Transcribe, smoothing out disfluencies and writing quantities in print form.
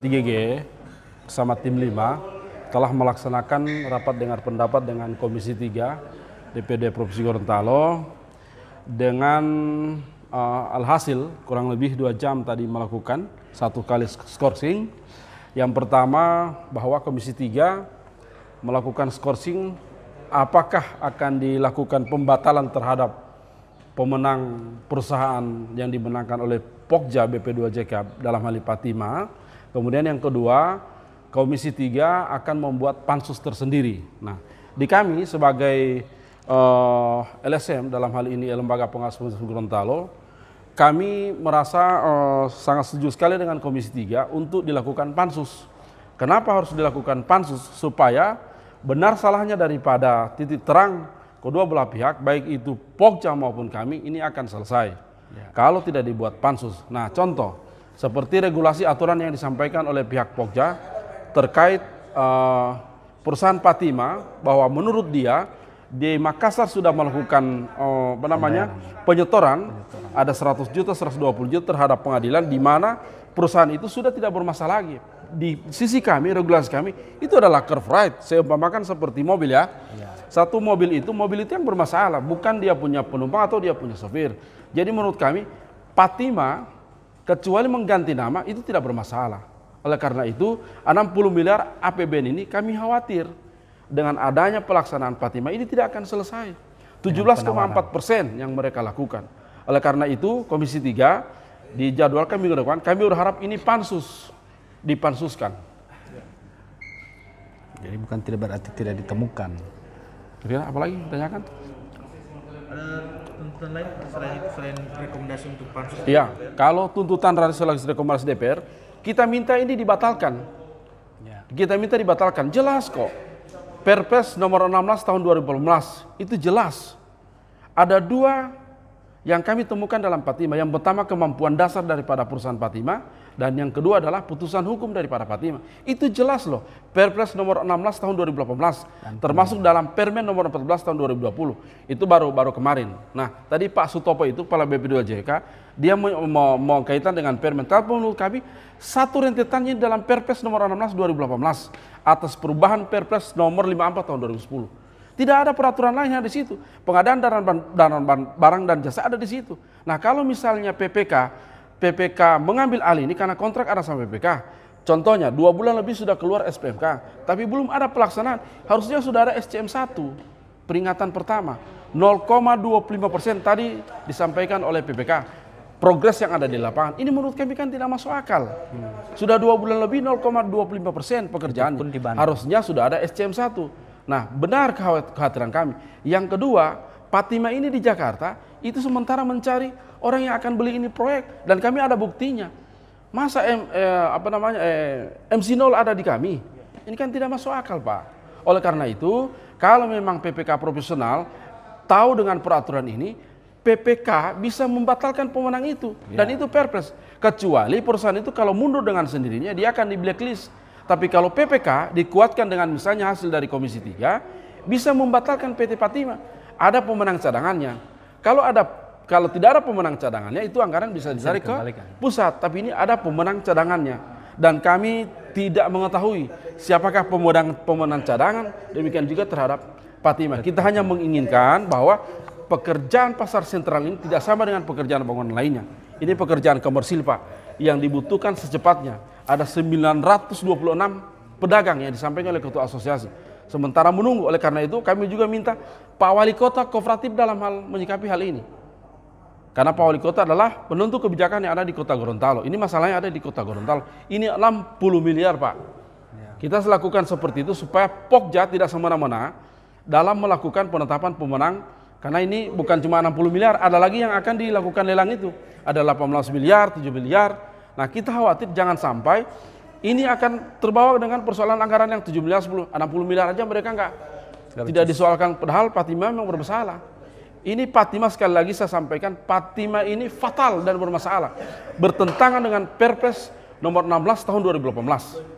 DGG bersama tim 5 telah melaksanakan rapat dengar pendapat dengan Komisi 3 DPD Provinsi Gorontalo dengan alhasil kurang lebih 2 jam tadi melakukan 1 kali skorsing. Yang pertama bahwa Komisi 3 melakukan skorsing apakah akan dilakukan pembatalan terhadap pemenang perusahaan yang dimenangkan oleh Pokja BP2JK dalam hal ini Patima. Kemudian yang kedua, Komisi 3 akan membuat pansus tersendiri. Nah, di kami sebagai LSM dalam hal ini Lembaga Pengawas Provinsi Gorontalo, kami merasa sangat setuju sekali dengan Komisi 3 untuk dilakukan pansus. Kenapa harus dilakukan pansus? Supaya benar salahnya daripada titik terang kedua belah pihak, baik itu Pokja maupun kami, ini akan selesai. Ya. Kalau tidak dibuat pansus. Nah, contoh seperti regulasi aturan yang disampaikan oleh pihak Pokja terkait perusahaan Patima, bahwa menurut dia di Makassar sudah melakukan penyetoran ada 100 juta, 120 juta terhadap pengadilan, di mana perusahaan itu sudah tidak bermasalah lagi. Di sisi kami, regulasi kami, itu adalah curve right. Saya umpamakan seperti mobil ya. Satu mobil itu yang bermasalah, bukan dia punya penumpang atau dia punya sopir. Jadi menurut kami, Patima kecuali mengganti nama itu tidak bermasalah. Oleh karena itu 60 miliar APBN ini kami khawatir dengan adanya pelaksanaan Patima ini tidak akan selesai. 17,4% yang mereka lakukan. Oleh karena itu Komisi 3 dijadwalkan minggu depan, kami berharap ini dipansuskan. Jadi bukan tidak berarti tidak ditemukan. Kira apalagi tanyakan? Ada tuntutan lain selain rekomendasi untuk pansus? Iya, kalau tuntutan rekomendasi DPR, kita minta ini dibatalkan. Ya. Kita minta dibatalkan, jelas kok. Perpres nomor 16 tahun 2018 itu jelas. Ada 2 yang kami temukan dalam Patima. Yang pertama kemampuan dasar daripada perusahaan Patima, dan yang kedua adalah putusan hukum daripada Patima. Itu jelas loh. Perpres nomor 16 tahun 2018 termasuk dalam Permen nomor 14 tahun 2020. Itu baru kemarin. Nah, tadi Pak Sutopo itu kepala BP2JK, dia mau kaitan dengan Permen. Tapi menurut kami satu rentetannya dalam Perpres nomor 16 2018 atas perubahan Perpres nomor 54 tahun 2010. Tidak ada peraturan lainnya di situ. Pengadaan barang dan jasa ada di situ. Nah, kalau misalnya PPK mengambil alih ini karena kontrak ada sama PPK. Contohnya 2 bulan lebih sudah keluar SPMK, tapi belum ada pelaksanaan. Harusnya sudah ada SCM 1. Peringatan pertama 0,25% tadi disampaikan oleh PPK. Progres yang ada di lapangan. Ini menurut kami kan tidak masuk akal. Sudah 2 bulan lebih 0,25% pekerjaan. Harusnya sudah ada SCM 1. Nah, benar kekhawatiran kami. Yang kedua, Patima ini di Jakarta itu sementara mencari orang yang akan beli ini proyek, dan kami ada buktinya. Masa MC0 ada di kami? Ini kan tidak masuk akal, Pak. Oleh karena itu, kalau memang PPK profesional tahu dengan peraturan ini, PPK bisa membatalkan pemenang itu, dan itu Perpres. Kecuali perusahaan itu kalau mundur dengan sendirinya, dia akan di blacklist. Tapi kalau PPK dikuatkan dengan misalnya hasil dari Komisi 3, bisa membatalkan PT Patima. Ada pemenang cadangannya. Kalau tidak ada pemenang cadangannya, itu anggaran bisa ditarik ke pusat. Tapi ini ada pemenang cadangannya. Dan kami tidak mengetahui siapakah pemenang cadangan, demikian juga terhadap Patima. Kita hanya menginginkan bahwa pekerjaan pasar sentral ini tidak sama dengan pekerjaan bangunan lainnya. Ini pekerjaan komersil, Pak, yang dibutuhkan secepatnya. Ada 926 pedagang yang disampaikan oleh Ketua Asosiasi. Sementara menunggu, oleh karena itu kami juga minta Pak Wali Kota kooperatif dalam hal menyikapi hal ini. Karena Pak Wali Kota adalah penentu kebijakan yang ada di Kota Gorontalo. Ini masalahnya ada di Kota Gorontalo. Ini 60 miliar, Pak. Kita lakukan seperti itu supaya Pokja tidak semena-mena dalam melakukan penetapan pemenang. Karena ini bukan cuma 60 miliar, ada lagi yang akan dilakukan lelang itu. Ada 18 miliar, 7 miliar. Nah, kita khawatir jangan sampai ini akan terbawa dengan persoalan anggaran yang 7 miliar, 60 miliar aja mereka tidak disoalkan, padahal Patima memang bermasalah. Ini Patima, sekali lagi saya sampaikan, Patima ini fatal dan bermasalah. Bertentangan dengan Perpres nomor 16 tahun 2018.